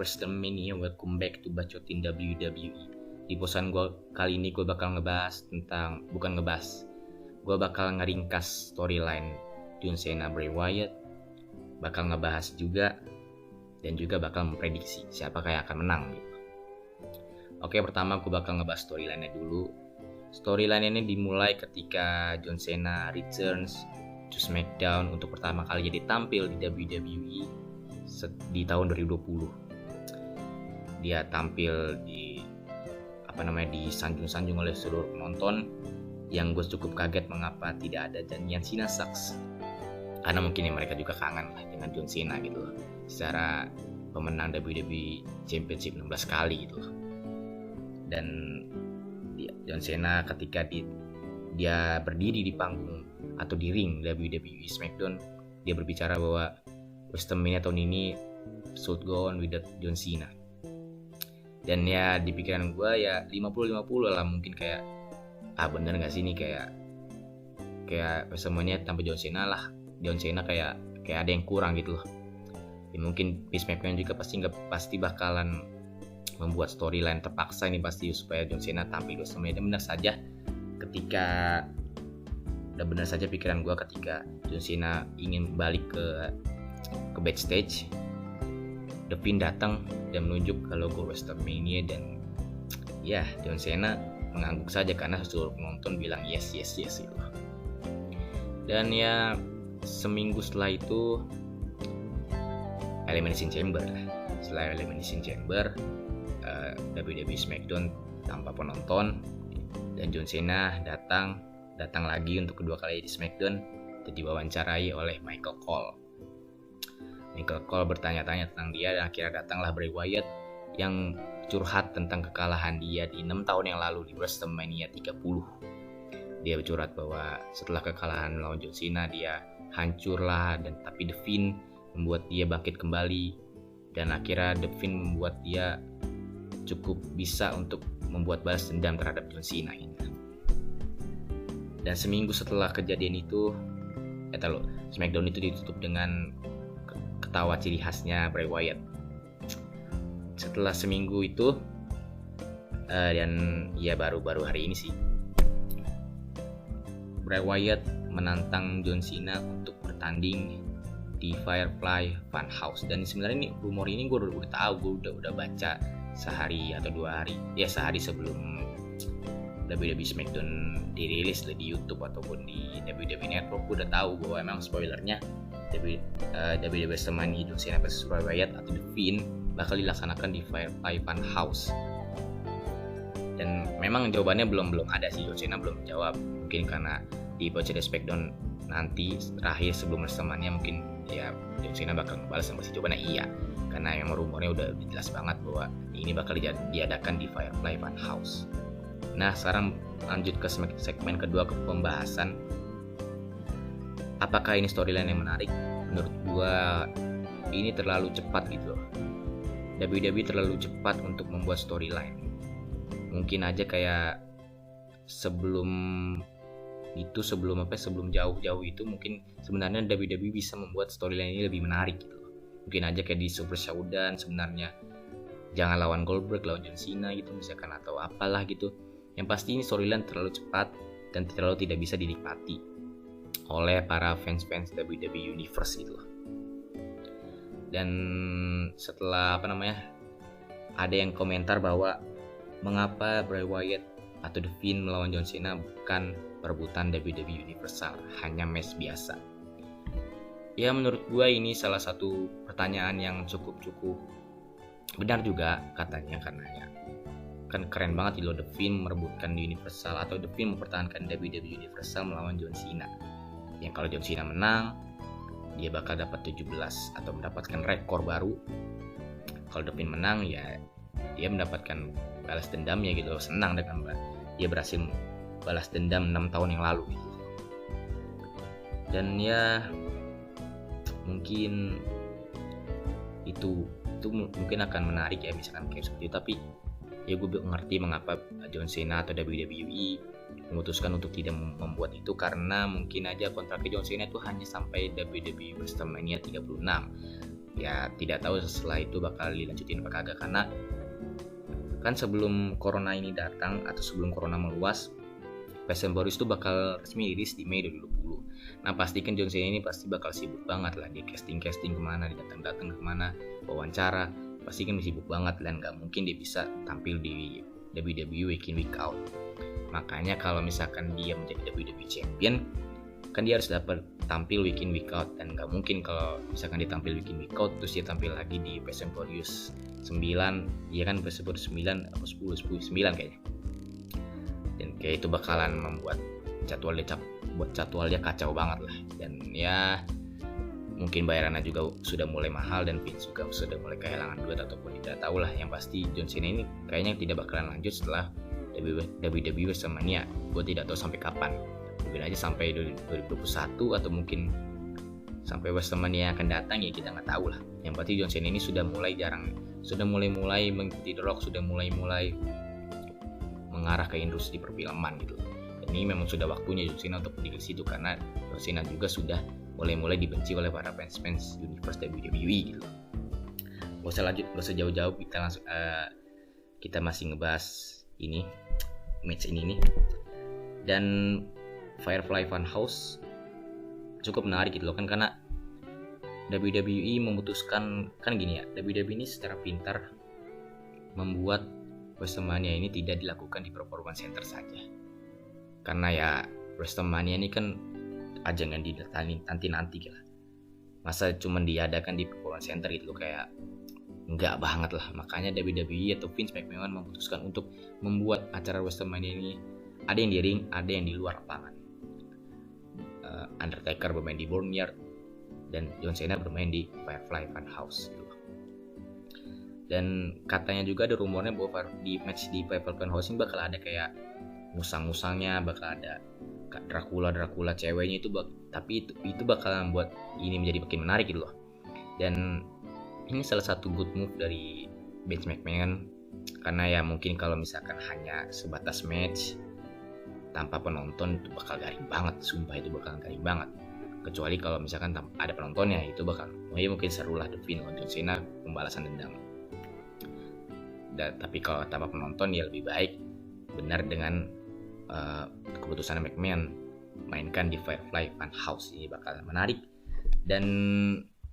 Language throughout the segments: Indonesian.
WrestleMania, welcome back to Bacotin WWE. Di posan gue kali ini gue bakal ngebahas tentang, gue bakal ngeringkas storyline John Cena Bray Wyatt, bakal ngebahas juga dan juga bakal memprediksi siapa yang akan menang gitu. Oke, pertama gue bakal ngebahas storyline-nya dulu. Storyline ini dimulai ketika John Cena returns to SmackDown untuk pertama kali jadi tampil di WWE di tahun 2020. Dia tampil disanjung-sanjung oleh seluruh penonton, yang gue cukup kaget mengapa tidak ada janjian Cena Sucks, karena mungkin mereka juga kangen lah dengan John Cena gitu loh, secara pemenang WWE Championship 16 kali gitu loh. Dan John Cena ketika dia berdiri di panggung atau di ring WWE SmackDown, dia berbicara bahwa WrestleMania tahun ini should go on without John Cena. Dan ya di pikiran gue ya 50-50 lah, mungkin kayak bener gak sih ini kayak WrestleMania tanpa John Cena lah, John Cena kayak ada yang kurang gitu loh. Ya, mungkin Vince McMahon juga pasti bakalan membuat storyline terpaksa ini pasti supaya John Cena tampil di WrestleMania. Dan benar saja pikiran gue ketika John Cena ingin balik ke backstage, The Fiend datang dan menunjuk ke logo WrestleMania, dan ya John Cena mengangguk saja karena seluruh penonton bilang yes gitu. Dan ya seminggu setelah itu Elimination Chamber. Setelah Elimination Chamber, WWE SmackDown tanpa penonton, dan John Cena datang lagi untuk kedua kali di SmackDown dan diwawancarai oleh Michael Cole. Michael Cole bertanya-tanya tentang dia, dan akhirnya datanglah Bray Wyatt yang curhat tentang kekalahan dia di 6 tahun yang lalu di WrestleMania 30. Dia bercurhat bahwa setelah kekalahan melawan John Cena dia hancurlah, tapi The Fiend membuat dia bangkit kembali, dan akhirnya The Fiend membuat dia cukup bisa untuk membuat balas dendam terhadap John Cena ini. Dan seminggu setelah kejadian itu, SmackDown itu ditutup dengan ketawa ciri khasnya Bray Wyatt. Setelah seminggu itu, dan ya baru hari ini sih, Bray Wyatt menantang John Cena untuk bertanding di Firefly Funhouse. Dan sebenarnya rumor ini gue udah tahu, gue udah baca sehari atau 2 hari, ya sehari sebelum WWE SmackDown dirilis di YouTube ataupun di WWE Network. Gue udah tahu bahwa emang spoilernya WWE WrestleMania John Cena vs Bray Wyatt atau The Fiend bakal dilaksanakan di Firefly Funhouse. Dan memang jawabannya belum ada sih, John Cena belum jawab. Mungkin karena di Bacotin SmackDown nanti terakhir sebelum WrestleMania mungkin ya John Cena bakal ngebalas, masih jawabannya iya, karena memang rumornya udah jelas banget bahwa ini bakal diadakan di Firefly Funhouse. Nah, sekarang lanjut ke segmen kedua, ke pembahasan apakah ini storyline yang menarik. Menurut gua ini terlalu cepat gitu loh. WWE terlalu cepat untuk membuat storyline. Mungkin aja kayak sebelum jauh-jauh itu mungkin sebenarnya WWE bisa membuat storyline ini lebih menarik gitu loh. Mungkin aja kayak di Super Showdown sebenarnya jangan lawan Goldberg, lawan John Cena gitu misalkan, atau apalah gitu. Yang pasti ini storyline terlalu cepat dan tidak bisa dinikmati oleh para fans WWE Universe gitu loh. Dan setelah ada yang komentar bahwa mengapa Bray Wyatt atau The Fiend melawan John Cena bukan perebutan WWE Universal, hanya match biasa. Ya menurut gue ini salah satu pertanyaan yang cukup benar juga katanya, karena ya kan keren banget loh The Fiend merebutkan Universal, atau The Fiend mempertahankan WWE Universal melawan John Cena. Yang kalau John Cena menang, dia bakal dapat 17 atau mendapatkan rekor baru. Kalau The Fiend menang, ya dia mendapatkan balas dendamnya gitu. Senang dengan dia berhasil balas dendam 6 tahun yang lalu gitu. Dan ya mungkin itu mungkin akan menarik ya, misalkan kayak seperti itu. Tapi ya gue ngerti mengapa John Cena atau WWE memutuskan untuk tidak membuat itu, karena mungkin aja kontraknya John Cena itu hanya sampai WWE WrestleMania 36. ya tidak tahu setelah itu bakal dilanjutin apa kagak, karena kan sebelum corona ini datang atau sebelum corona meluas, Fast and Furious itu bakal resmi rilis di Mei 2020. Nah pasti kan John Cena ini pasti bakal sibuk banget lah, dia casting kemana, dia datang kemana, wawancara, pasti kan sibuk banget dan nggak mungkin dia bisa tampil di WWE week in week out. Makanya kalau misalkan dia menjadi WWE Champion, kan dia harus dapat tampil week in week out, dan nggak mungkin kalau misalkan dia tampil week in week out terus dia tampil lagi di Fast and Furious 9, ya kan Fast and Furious 9 atau 10 9 kayaknya. Dan kayak itu bakalan membuat jadwalnya kacau banget lah, dan ya mungkin bayarannya juga sudah mulai mahal dan Vince juga sudah mulai kehilangan duit ataupun tidak tahu lah. Yang pasti John Cena ini kayaknya tidak bakalan lanjut setelah WWE WrestleMania. Gue tidak tahu sampai kapan, mungkin aja sampai 2021 atau mungkin sampai WrestleMania akan datang, ya kita nggak tahu lah. Yang pasti John Cena ini sudah mulai mengikuti The Rock, sudah mulai mengarah ke industri perfilman gitu. Dan ini memang sudah waktunya John Cena untuk pergi ke situ, karena John Cena juga sudah mulai dibenci oleh para fans universe WWE gitu. Gak usah jauh-jauh, kita masih ngebahas ini match ini nih. Dan Firefly Funhouse cukup menarik gitu loh kan, karena WWE memutuskan, kan gini ya, WWE ini secara pintar membuat WrestleMania ini tidak dilakukan di Performance Center saja. Karena ya WrestleMania ini kan ajang yang nanti lah. Masa cuma diadakan di Performance Center gitu loh, kayak enggak banget lah. Makanya WWE atau Vince McMahon memutuskan untuk membuat acara WrestleMania ini ada yang di ring, ada yang di luar lapangan. Undertaker bermain di Boneyard dan John Cena bermain di Firefly Funhouse gitu. Dan katanya juga ada rumornya bahwa di match di Firefly Funhouse ini bakal ada kayak musang-musangnya, bakal ada Dracula ceweknya itu, tapi itu bakal membuat ini menjadi makin menarik gitu loh. Dan ini salah satu good move dari Vince McMahon, karena ya mungkin kalau misalkan hanya sebatas match tanpa penonton itu bakal garing banget, sumpah itu bakal garing banget. Kecuali kalau misalkan ada penontonnya, itu bakal mungkin seru lah, The Fiend lawan John Cena, pembalasan dendam. Tapi kalau tanpa penonton ya lebih baik benar dengan keputusan McMahon mainkan di Firefly Funhouse. Ini bakal menarik, dan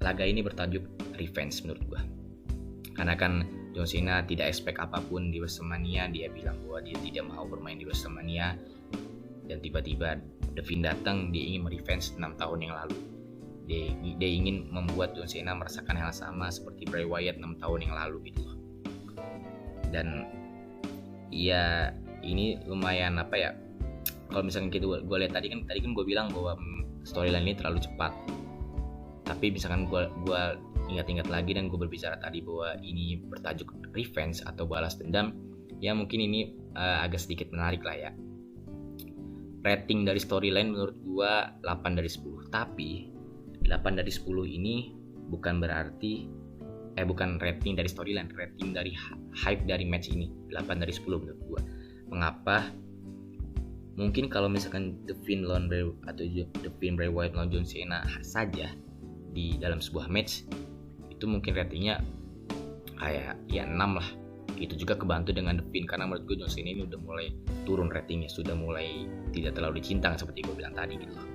laga ini bertajuk Revenge menurut gua, karena kan John Cena tidak expect apapun di WrestleMania. Dia bilang bahwa dia tidak mau bermain di WrestleMania, dan tiba-tiba The Fiend datang, dia ingin merevenge 6 tahun yang lalu. Dia ingin membuat John Cena merasakan hal sama seperti Bray Wyatt 6 tahun yang lalu gitu loh. Dan ya ini lumayan apa ya, kalau misalkan gue lihat tadi kan gue bilang bahwa storyline ini terlalu cepat. Tapi misalkan gue ingat-ingat lagi dan gue berbicara tadi bahwa ini bertajuk revenge atau balas dendam, ya mungkin ini agak sedikit menarik lah ya. Rating dari storyline menurut gue 8 dari 10. Tapi 8 dari 10 ini bukan berarti bukan rating dari storyline, rating dari hype dari match ini. 8 dari 10 menurut gue. Mengapa? Mungkin kalau misalkan The Fiend lawan Bray Wyatt lawan John Cena saja di dalam sebuah match, itu mungkin ratingnya kayak ya 6 lah. Itu juga kebantu dengan The Fiend, karena menurut gue John Cena ini udah mulai turun ratingnya, sudah mulai tidak terlalu dicintang seperti gue bilang tadi gitu loh.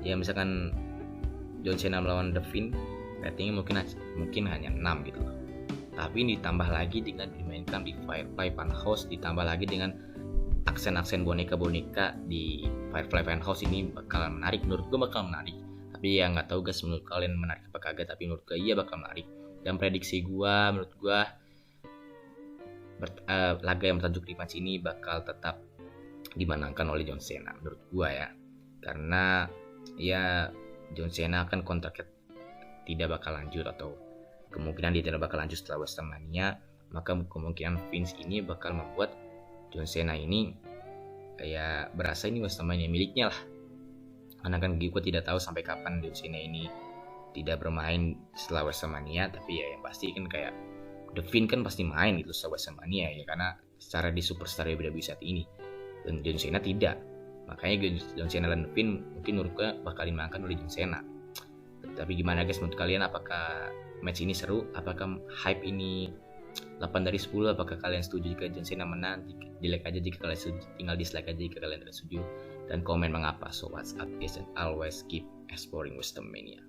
Ya misalkan John Cena melawan The Fiend, ratingnya mungkin hanya 6 gitu loh. Tapi ditambah lagi dengan dimainkan di Firefly Funhouse, ditambah lagi dengan aksen-aksen boneka-boneka di Firefly Funhouse, ini bakal menarik. Menurut gue bakal menarik. Tapi ya nggak tahu guys, menurut kalian menarik apa kagak. Tapi menurut gue iya bakal menarik. Dan prediksi gue, menurut gue laga yang bertajuk rematch ini bakal tetap dimenangkan oleh John Cena menurut gue ya. Karena ya John Cena kan kontraknya tidak bakal lanjut, atau kemungkinan dia tidak bakal lanjut setelah WrestleMania. Maka kemungkinan Vince ini bakal membuat John Cena ini kayak berasa ini WrestleMania miliknya lah. Karena kan gue tidak tahu sampai kapan John Cena ini tidak bermain setelah WrestleMania. Tapi ya yang pasti kan kayak The Fiend kan pasti main gitu setelah WrestleMania ya, karena secara di superstar WWE saat ini. Dan John Cena tidak. Makanya John Cena dan The Fiend mungkin menurut gue bakal dimainkan oleh John Cena. Tapi gimana guys menurut kalian, apakah match ini seru? Apakah hype ini 8 dari 10? Apakah kalian setuju jika John Cena menang? Di-like aja jika kalian setuju, tinggal dislike aja jika kalian tidak setuju, dan komen mengapa. So what's up guys, and always keep exploring WrestleMania.